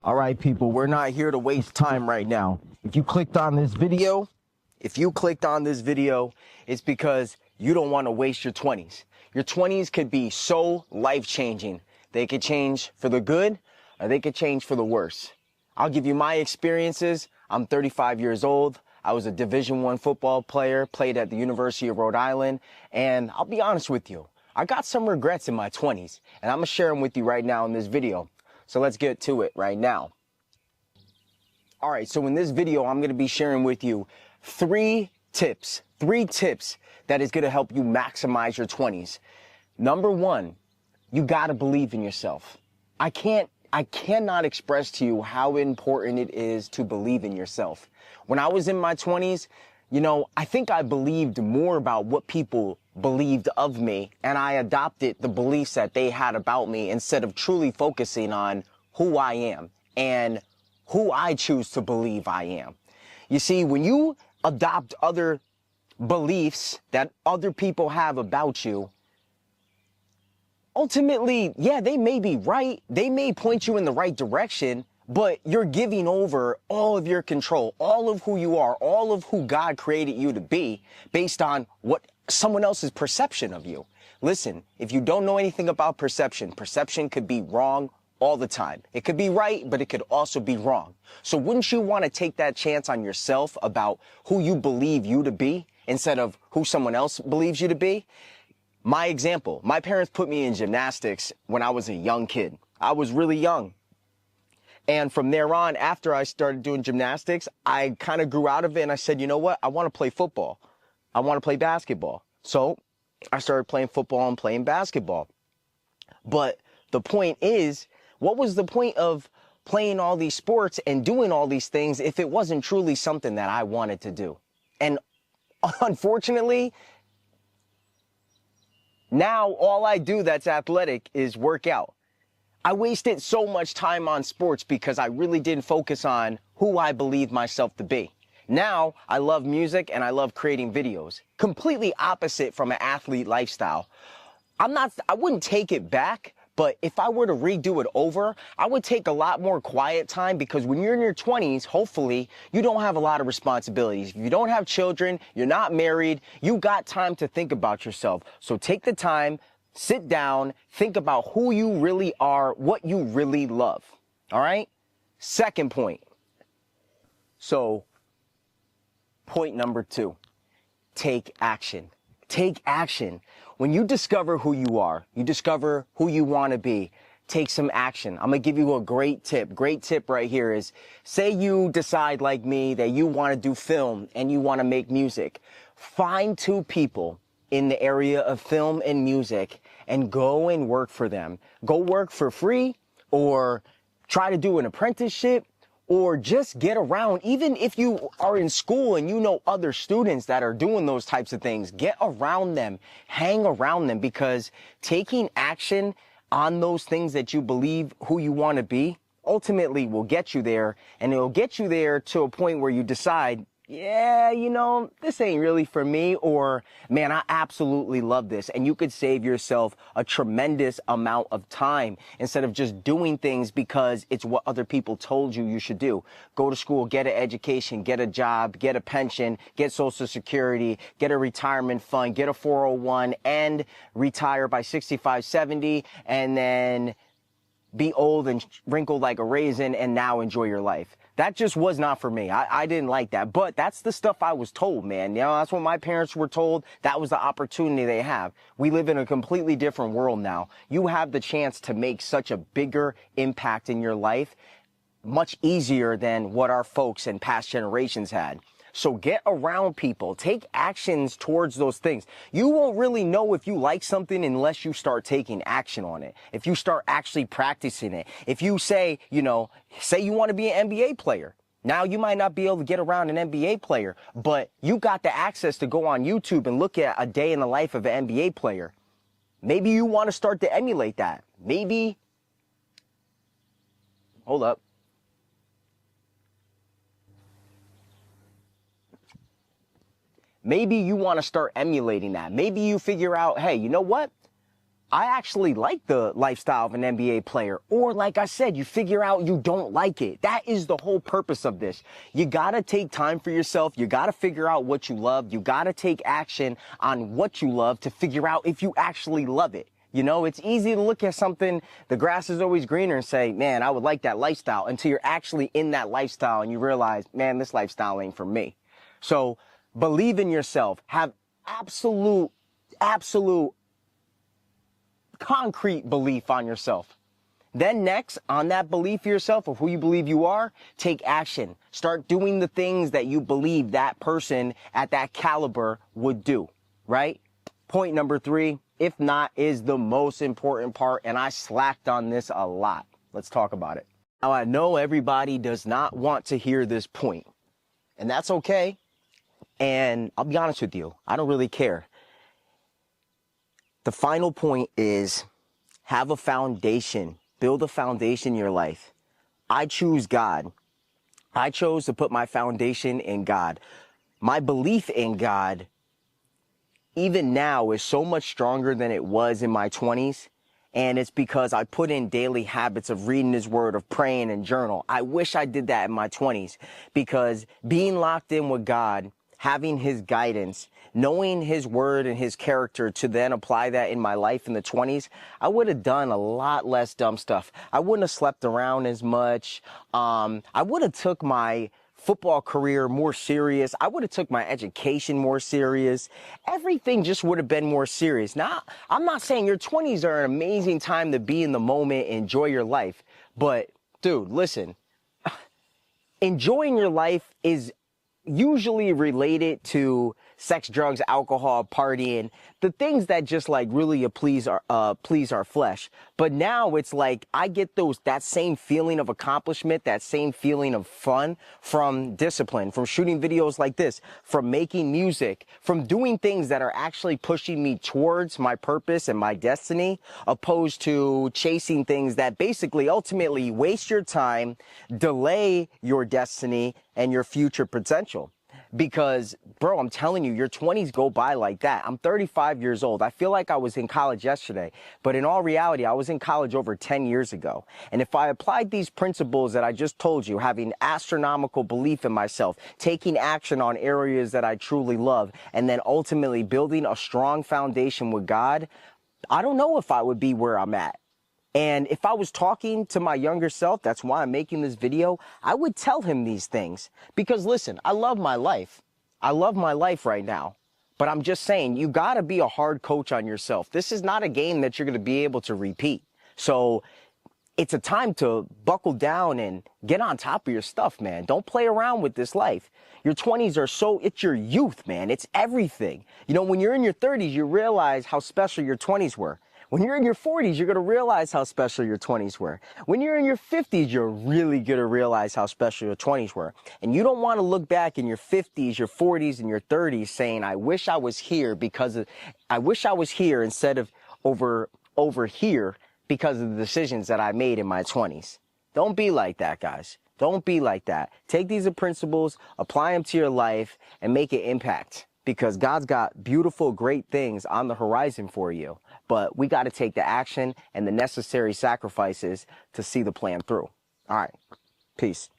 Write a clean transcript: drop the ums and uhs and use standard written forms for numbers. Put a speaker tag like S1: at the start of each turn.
S1: All right, people, we're not here to waste time right now. If you clicked on this video, it's because you don't want to waste your 20s. Your 20s could be so life-changing. They could change for the good or they could change for the worse. I'll give you my experiences. I'm 35 years old. I was a Division I football player, played at the University of Rhode Island, and I'll be honest with you, I got some regrets in my 20s, and I'm going to share them with you right now in this video. So let's get to it right now. All right, so in this video, I'm going to be sharing with you three tips that is going to help you maximize your 20s. Number one, you got to believe in yourself. I cannot express to you how important it is to believe in yourself. When I was in my 20s, I think I believed more about what people believed of me, and I adopted the beliefs that they had about me instead of truly focusing on who I am and who I choose to believe I am. You see, when you adopt other beliefs that other people have about you, ultimately, yeah, they may be right. They may point you in the right direction, but you're giving over all of your control, all of who you are, all of who God created you to be based on what someone else's perception of you. Listen, if you don't know anything about perception could be wrong all the time. It could be right, but it could also be wrong. So wouldn't you want to take that chance on yourself about who you believe you to be instead of who someone else believes you to be? My example, my parents put me in gymnastics when I was a young kid. I was really young. And from there on, after I started doing gymnastics, I kind of grew out of it and I said, you know what? I want to play football. I want to play basketball. So I started playing football and playing basketball. But the point is, what was the point of playing all these sports and doing all these things if it wasn't truly something that I wanted to do? And unfortunately, now all I do that's athletic is work out. I wasted so much time on sports because I really didn't focus on who I believe myself to be. Now I love music and I love creating videos. Completely opposite from an athlete lifestyle. I wouldn't take it back, but if I were to redo it over, I would take a lot more quiet time because when you're in your 20s, hopefully, you don't have a lot of responsibilities. If you don't have children, you're not married, you got time to think about yourself. So take the time, sit down, think about who you really are, what you really love. All right? Second point. So, point number 2, take action. Take action. When you discover who you are, you discover who you want to be, take some action. I'm going to give you a great tip. Great tip right here is, say you decide like me that you want to do film and you want to make music. Find 2 people in the area of film and music and go and work for them. Go work for free or try to do an apprenticeship or just get around. Even if you are in school and you know other students that are doing those types of things, get around them, hang around them, because taking action on those things that you believe who you want to be ultimately will get you there, and it'll get you there to a point where you decide, yeah, this ain't really for me, or man, I absolutely love this. And you could save yourself a tremendous amount of time instead of just doing things because it's what other people told you should do. Go to school, get an education, get a job, get a pension, get Social Security, get a retirement fund, get a 401, and retire by 65, 70, and then be old and wrinkled like a raisin and now enjoy your life. That just was not for me. I didn't like that. But that's the stuff I was told, man. That's what my parents were told. That was the opportunity they have. We live in a completely different world now. You have the chance to make such a bigger impact in your life, much easier than what our folks and past generations had. So get around people, take actions towards those things. You won't really know if you like something unless you start taking action on it. If you start actually practicing it. If you say you want to be an NBA player. Now you might not be able to get around an NBA player, but you got the access to go on YouTube and look at a day in the life of an NBA player. Maybe you want to start to emulate that. Maybe, hold up. Maybe you want to start emulating that. Maybe you figure out, hey, you know what? I actually like the lifestyle of an NBA player. Or like I said, you figure out you don't like it. That is the whole purpose of this. You gotta take time for yourself. You gotta figure out what you love. You gotta take action on what you love to figure out if you actually love it. You know, it's easy to look at something, the grass is always greener, and say, man, I would like that lifestyle, until you're actually in that lifestyle and you realize, man, this lifestyle ain't for me. So believe in yourself. Have absolute concrete belief on yourself. Then next, on that belief of yourself, of who you believe you are, take action. Start doing the things that you believe that person at that caliber would do, right? Point number 3, if not, is the most important part, and I slacked on this a lot. Let's talk about it. Now, I know everybody does not want to hear this point, and that's okay. And I'll be honest with you, I don't really care. The final point is have a foundation. Build a foundation in your life. I choose God. I chose to put my foundation in God. My belief in God, even now, is so much stronger than it was in my 20s. And it's because I put in daily habits of reading His Word, of praying and journal. I wish I did that in my 20s, because being locked in with God, having His guidance, knowing His Word and His character to then apply that in my life in the 20s, I would have done a lot less dumb stuff. I wouldn't have slept around as much. I would have took my football career more serious. I would have took my education more serious. Everything just would have been more serious. Now, I'm not saying your 20s are an amazing time to be in the moment, enjoy your life. But, dude, listen, enjoying your life is usually related to sex, drugs, alcohol, partying, the things that just like really please our flesh. But now it's like I get that same feeling of accomplishment, that same feeling of fun from discipline, from shooting videos like this, from making music, from doing things that are actually pushing me towards my purpose and my destiny, opposed to chasing things that basically ultimately waste your time, delay your destiny and your future potential. Because, bro, I'm telling you, your 20s go by like that. I'm 35 years old. I feel like I was in college yesterday. But in all reality, I was in college over 10 years ago. And if I applied these principles that I just told you, having astronomical belief in myself, taking action on areas that I truly love, and then ultimately building a strong foundation with God, I don't know if I would be where I'm at. And if I was talking to my younger self, that's why I'm making this video, I would tell him these things. Because listen, I love my life. I love my life right now. But I'm just saying, you got to be a hard coach on yourself. This is not a game that you're going to be able to repeat. So it's a time to buckle down and get on top of your stuff, man. Don't play around with this life. Your 20s are it's your youth, man. It's everything. You know, when you're in your 30s, you realize how special your 20s were. When you're in your 40s, you're going to realize how special your 20s were. When you're in your 50s, you're really going to realize how special your 20s were. And you don't want to look back in your 50s, your 40s, and your 30s saying, I wish I was here I wish I was here instead of over here because of the decisions that I made in my 20s. Don't be like that, guys. Don't be like that. Take these principles, apply them to your life, and make an impact. Because God's got beautiful, great things on the horizon for you. But we got to take the action and the necessary sacrifices to see the plan through. All right. Peace.